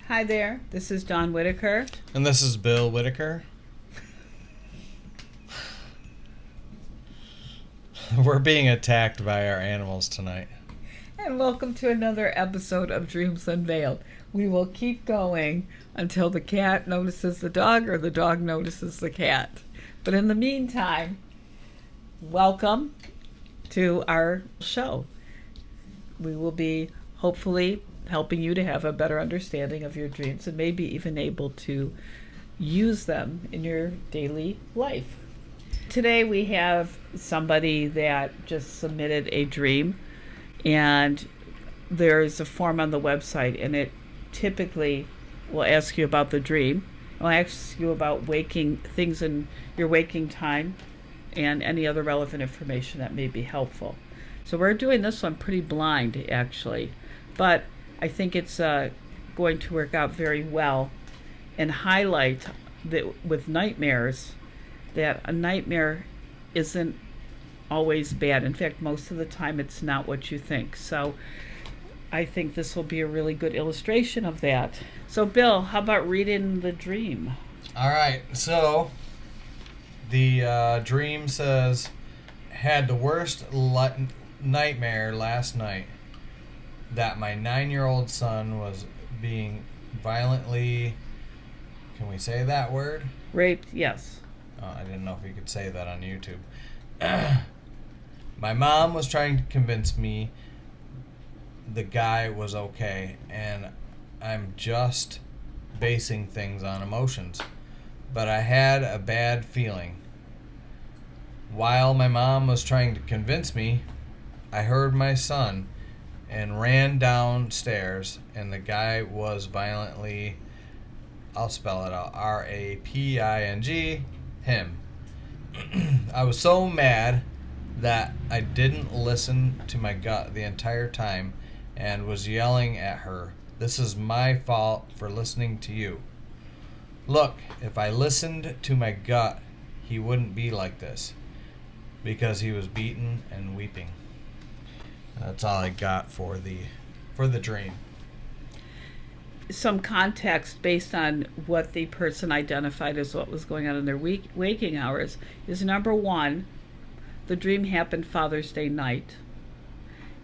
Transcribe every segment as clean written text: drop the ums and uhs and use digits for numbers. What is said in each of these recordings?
Hi there, this is Dawn Whitaker. And this is Bill Whitaker. We're being attacked by our animals tonight. And welcome to another episode of Dreams Unveiled. We will keep going until the cat notices the dog or the dog notices the cat. But in the meantime, welcome to our show. We will be hopefully helping you to have a better understanding of your dreams and maybe even able to use them in your daily life. Today we have somebody that just submitted a dream, and there's a form on the website, and it typically will ask you about the dream. It'll ask you about waking things in your waking time and any other relevant information that may be helpful. So we're doing this one pretty blind, actually, but I think it's going to work out very well and highlight that with nightmares, that a nightmare isn't always bad. In fact, most of the time it's not what you think. So I think this will be a really good illustration of that. So Bill, how about reading the dream? All right, so the dream says, had the worst nightmare last night that my 9-year-old son was being violently, can we say that word? Raped, yes. Oh, I didn't know if you could say that on YouTube. My mom was trying to convince me the guy was okay, and I'm just basing things on emotions. But I had a bad feeling. While my mom was trying to convince me, I heard my son and ran downstairs, and the guy was violently, I'll spell it out, R-A-P-I-N-G, him. I was so mad that I didn't listen to my gut the entire time and was yelling at her, "This is my fault for listening to you. Look, if I listened to my gut, he wouldn't be like this," because he was beaten and weeping. That's all I got for the dream. Some context based on what the person identified as what was going on in their waking hours is, number one, the dream happened Father's Day night,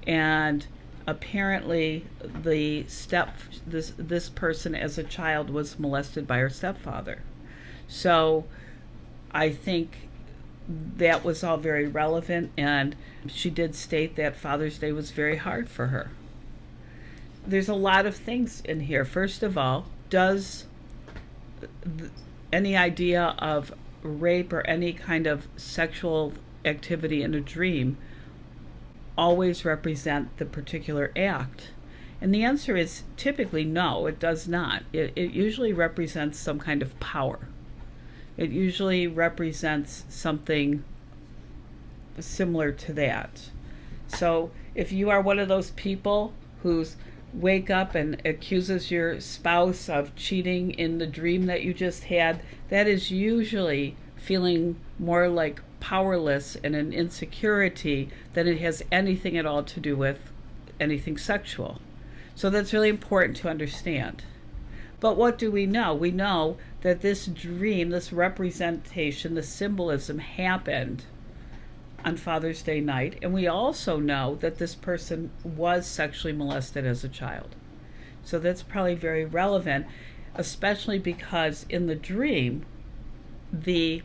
and apparently this person as a child was molested by her stepfather. So I think that was all very relevant, and she did state that Father's Day was very hard for her. There's a lot of things in here. First of all, does any idea of rape or any kind of sexual activity in a dream always represent the particular act? And the answer is typically no, it does not. It usually represents some kind of power. It usually represents something similar to that. So if you are one of those people who's wake up and accuses your spouse of cheating in the dream that you just had, that is usually feeling more like powerless and an insecurity than it has anything at all to do with anything sexual. So that's really important to understand. But what do we know? We know that this dream, this representation, the symbolism happened on Father's Day night, and we also know that this person was sexually molested as a child. So that's probably very relevant, especially because in the dream, the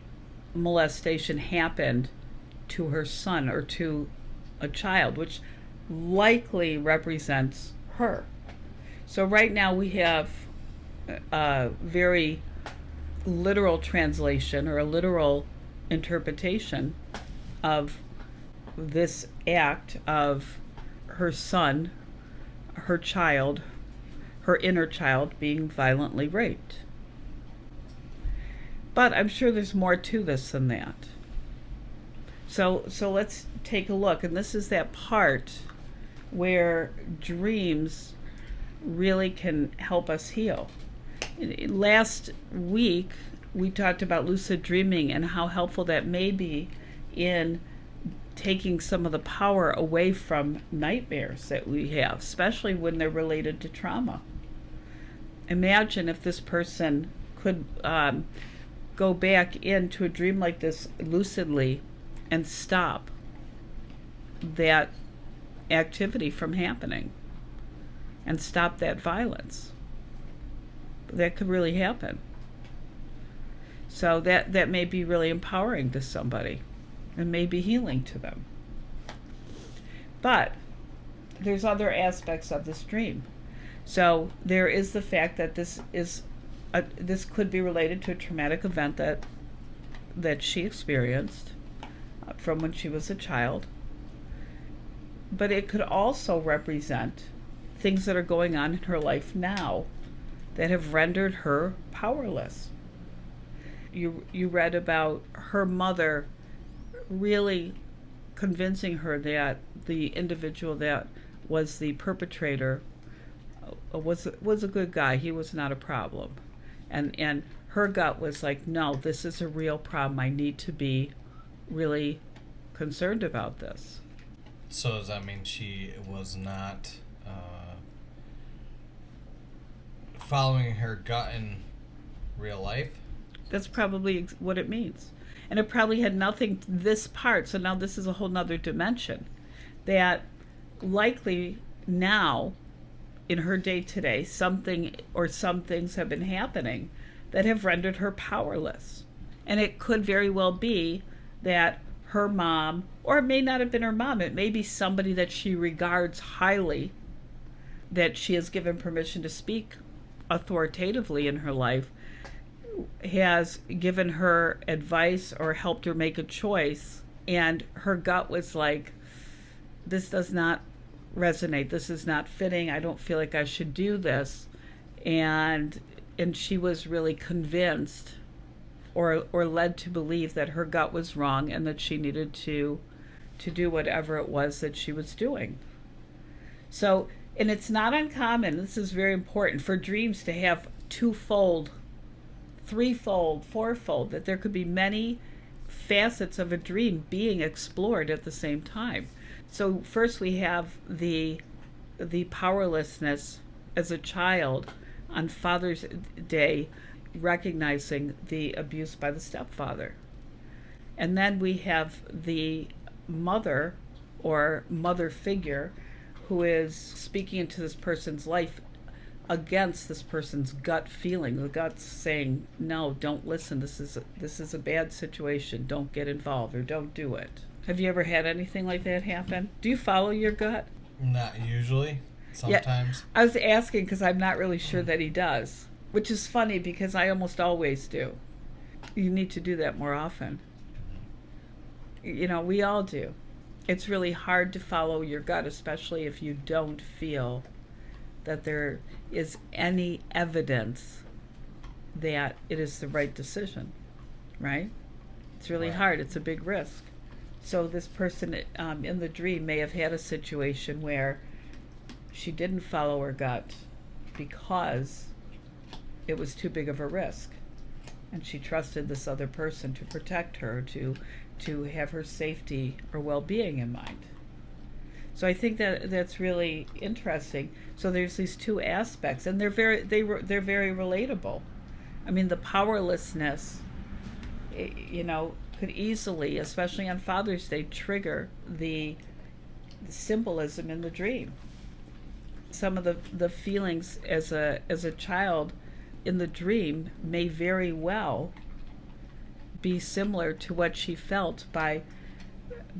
molestation happened to her son or to a child, which likely represents her. So right now we have a very literal translation or a literal interpretation of this act of her son, her child, her inner child being violently raped. But I'm sure there's more to this than that. So let's take a look. And this is that part where dreams really can help us heal. Last week, we talked about lucid dreaming and how helpful that may be in taking some of the power away from nightmares that we have, especially when they're related to trauma. Imagine if this person could go back into a dream like this lucidly and stop that activity from happening and stop that violence. That could really happen. So that may be really empowering to somebody and may be healing to them. But there's other aspects of this dream. So there is the fact that this could be related to a traumatic event that she experienced from when she was a child. But it could also represent things that are going on in her life now that have rendered her powerless. You read about her mother really convincing her that the individual that was the perpetrator was a good guy. He was not a problem. And her gut was like, no, this is a real problem. I need to be really concerned about this. So does that mean she was not following her gut in real life? That's probably what it means. And it probably had nothing, this part, so now this is a whole nother dimension, that likely now, in her day today, something or some things have been happening that have rendered her powerless. And it could very well be that her mom, or it may not have been her mom, it may be somebody that she regards highly, that she has given permission to speak authoritatively in her life, has given her advice or helped her make a choice, and her gut was like, this does not resonate, this is not fitting, I don't feel like I should do this, and she was really convinced or led to believe that her gut was wrong and that she needed to do whatever it was that she was doing. So, and it's not uncommon, this is very important, for dreams to have twofold, threefold, fourfold, that there could be many facets of a dream being explored at the same time. So first we have the powerlessness as a child on Father's Day, recognizing the abuse by the stepfather. And then we have the mother or mother figure who is speaking into this person's life against this person's gut feeling. The gut's saying, no, don't listen, this is a bad situation, don't get involved or don't do it. Have you ever had anything like that happen? Do you follow your gut? Not usually. Sometimes. Yeah, I was asking because I'm not really sure that he does, which is funny because I almost always do. You need to do that more often. You know, we all do. It's really hard to follow your gut, especially if you don't feel that there is any evidence that it is the right decision, right? It's really hard. It's a big risk. So this person in the dream may have had a situation where she didn't follow her gut because it was too big of a risk, and she trusted this other person to protect her, to have her safety or well-being in mind. So I think that's really interesting. So there's these two aspects, and they're very relatable. I mean, the powerlessness, you know, could easily, especially on Father's Day, trigger the symbolism in the dream. Some of the feelings as a child in the dream may very well be similar to what she felt by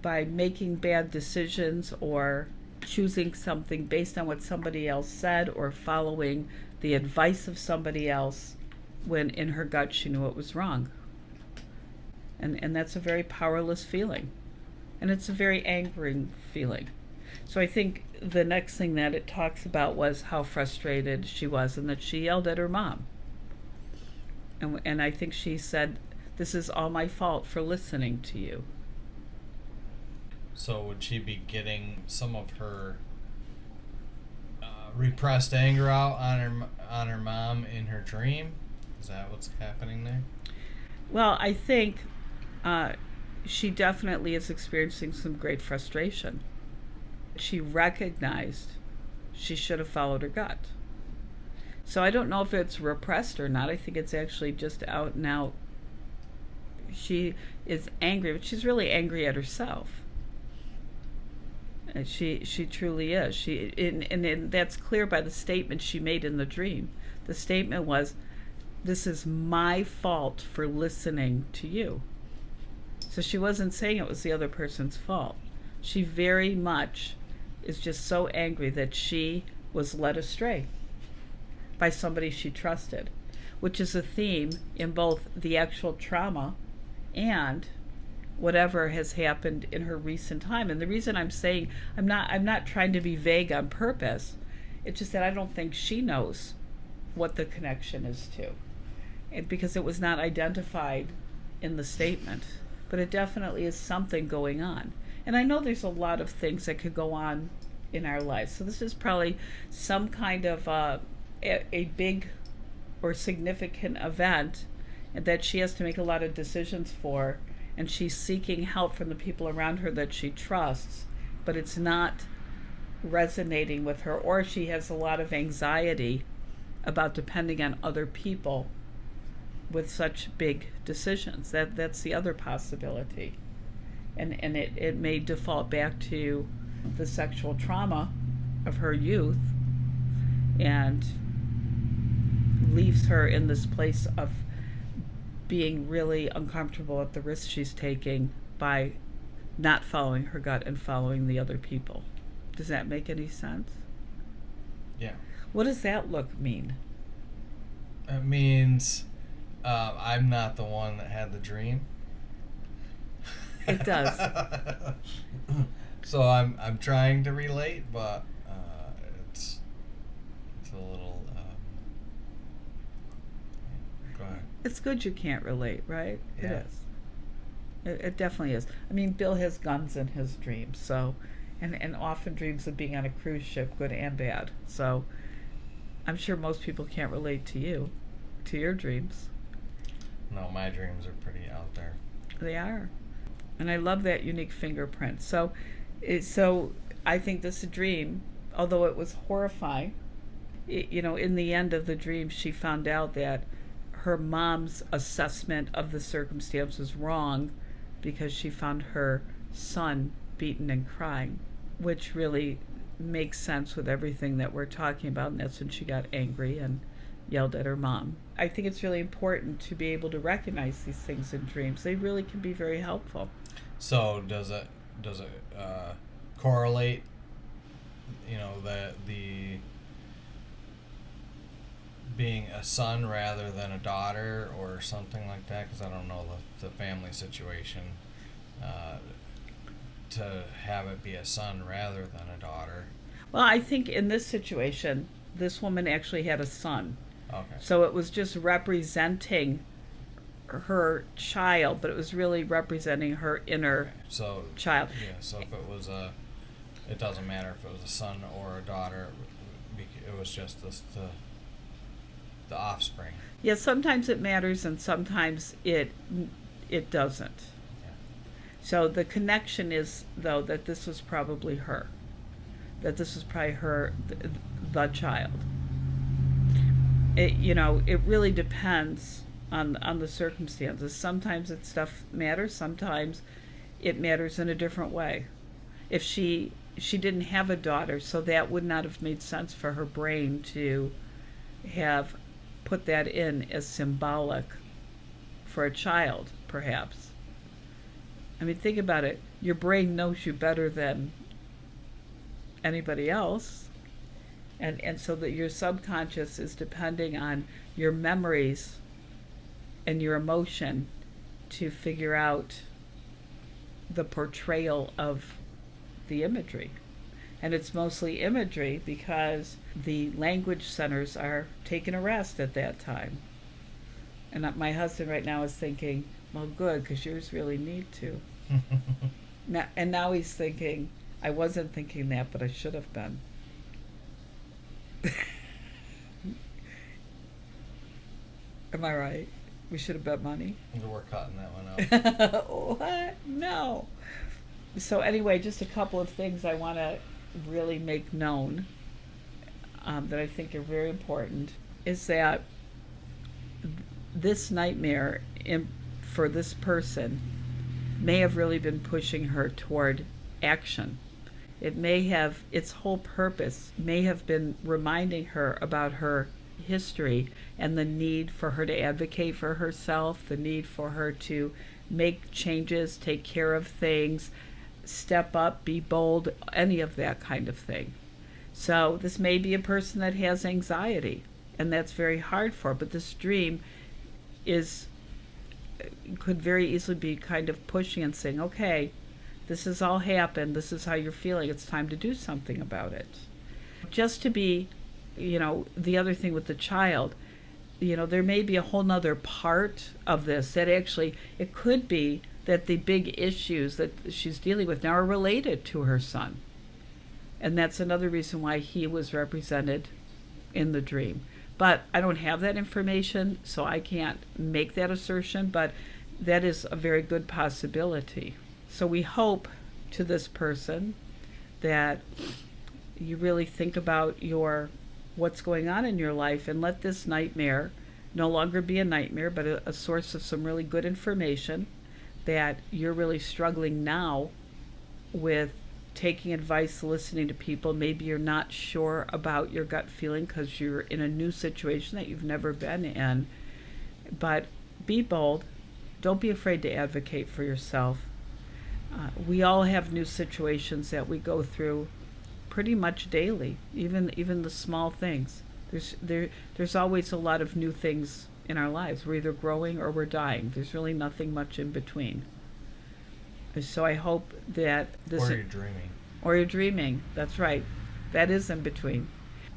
making bad decisions or choosing something based on what somebody else said or following the advice of somebody else when in her gut she knew it was wrong. And that's a very powerless feeling. And it's a very angering feeling. So I think the next thing that it talks about was how frustrated she was and that she yelled at her mom. And I think she said, "This is all my fault for listening to you." So would she be getting some of her repressed anger out on her mom in her dream? Is that what's happening there? Well, I think she definitely is experiencing some great frustration. She recognized she should have followed her gut. So I don't know if it's repressed or not. I think it's actually just out and out. She is angry, but she's really angry at herself. And she truly is. And that's clear by the statement she made in the dream. The statement was, "This is my fault for listening to you." So she wasn't saying it was the other person's fault. She very much is just so angry that she was led astray by somebody she trusted, which is a theme in both the actual trauma and whatever has happened in her recent time. And the reason I'm saying I'm not trying to be vague on purpose. It's just that I don't think she knows what the connection is to. Because it was not identified in the statement. But it definitely is something going on. And I know there's a lot of things that could go on in our lives. So this is probably some kind of a big or significant event that she has to make a lot of decisions for, and she's seeking help from the people around her that she trusts, but it's not resonating with her, or she has a lot of anxiety about depending on other people with such big decisions. That's the other possibility. And it may default back to the sexual trauma of her youth and leaves her in this place of being really uncomfortable at the risk she's taking by not following her gut and following the other people. Does that make any sense? Yeah. What does that look mean? It means I'm not the one that had the dream. It does. So I'm trying to relate, but it's a little. Go ahead. It's good you can't relate, right? Yeah. It is. It definitely is. I mean, Bill has guns in his dreams, so, and often dreams of being on a cruise ship, good and bad. So, I'm sure most people can't relate to you, to your dreams. No, my dreams are pretty out there. They are. And I love that unique fingerprint. So I think this dream, although it was horrifying, in the end of the dream, she found out that her mom's assessment of the circumstance was wrong because she found her son beaten and crying, which really makes sense with everything that we're talking about. And that's when she got angry and yelled at her mom. I think it's really important to be able to recognize these things in dreams. They really can be very helpful. So does it correlate? The being a son rather than a daughter or something like that, because I don't know the family situation. To have it be a son rather than a daughter. Well, I think in this situation, this woman actually had a son. Okay. So it was just representing her child, but it was really representing her inner child. Yeah, so if it was it doesn't matter if it was a son or a daughter, it was just the offspring. Yeah, sometimes it matters and sometimes it doesn't. Okay. So the connection is, though, that this was probably her. That this was probably her, the child. It really depends on the circumstances. Sometimes stuff matters, sometimes it matters in a different way. If she didn't have a daughter, so that would not have made sense for her brain to have put that in as symbolic for a child, perhaps. I mean, think about it. Your brain knows you better than anybody else. And so that your subconscious is depending on your memories and your emotion to figure out the portrayal of the imagery. And it's mostly imagery because the language centers are taking a rest at that time. And my husband right now is thinking, well, good, because yours really need to. Now he's thinking, I wasn't thinking that, but I should have been. Am I right? We should have bet money. We're cutting that one out. What? No. So anyway, just a couple of things I want to really make known that I think are very important is that this nightmare for this person may have really been pushing her toward action. It may have, its whole purpose may have been reminding her about her history and the need for her to advocate for herself, the need for her to make changes, take care of things, step up, be bold, any of that kind of thing. So this may be a person that has anxiety, and that's very hard for her, but this dream is could very easily be kind of pushing and saying, okay, this has all happened, this is how you're feeling, it's time to do something about it. Just to be, the other thing with the child, there may be a whole nother part of this that actually, it could be that the big issues that she's dealing with now are related to her son. And that's another reason why he was represented in the dream. But I don't have that information, so I can't make that assertion, but that is a very good possibility. So we hope to this person that you really think about what's going on in your life and let this nightmare no longer be a nightmare, but a source of some really good information, that you're really struggling now with taking advice, listening to people. Maybe you're not sure about your gut feeling because you're in a new situation that you've never been in. But be bold. Don't be afraid to advocate for yourself. We all have new situations that we go through pretty much daily, even the small things. There's always a lot of new things in our lives. We're either growing or we're dying. There's really nothing much in between. So I hope that this... Or you're dreaming. Or you're dreaming. That's right. That is in between.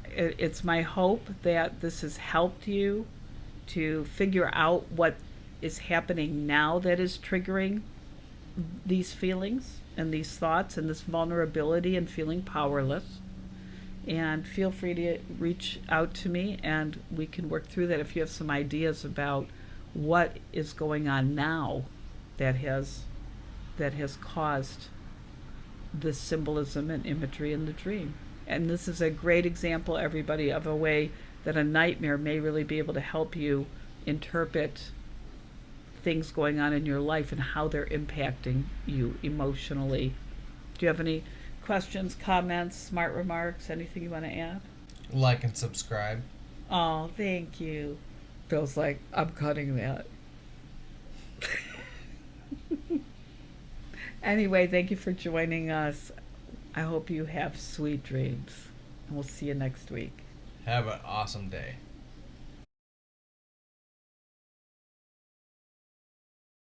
It's my hope that this has helped you to figure out what is happening now that is triggering these feelings and these thoughts and this vulnerability and feeling powerless. And feel free to reach out to me and we can work through that if you have some ideas about what is going on now that has caused this symbolism and imagery in the dream. And this is a great example, everybody, of a way that a nightmare may really be able to help you interpret things going on in your life and how they're impacting you emotionally. Do you have any questions, comments, smart remarks, anything you want to add? Like and subscribe. Oh, thank you. Feels like I'm cutting that. Anyway, thank you for joining us. I hope you have sweet dreams. And we'll see you next week. Have an awesome day.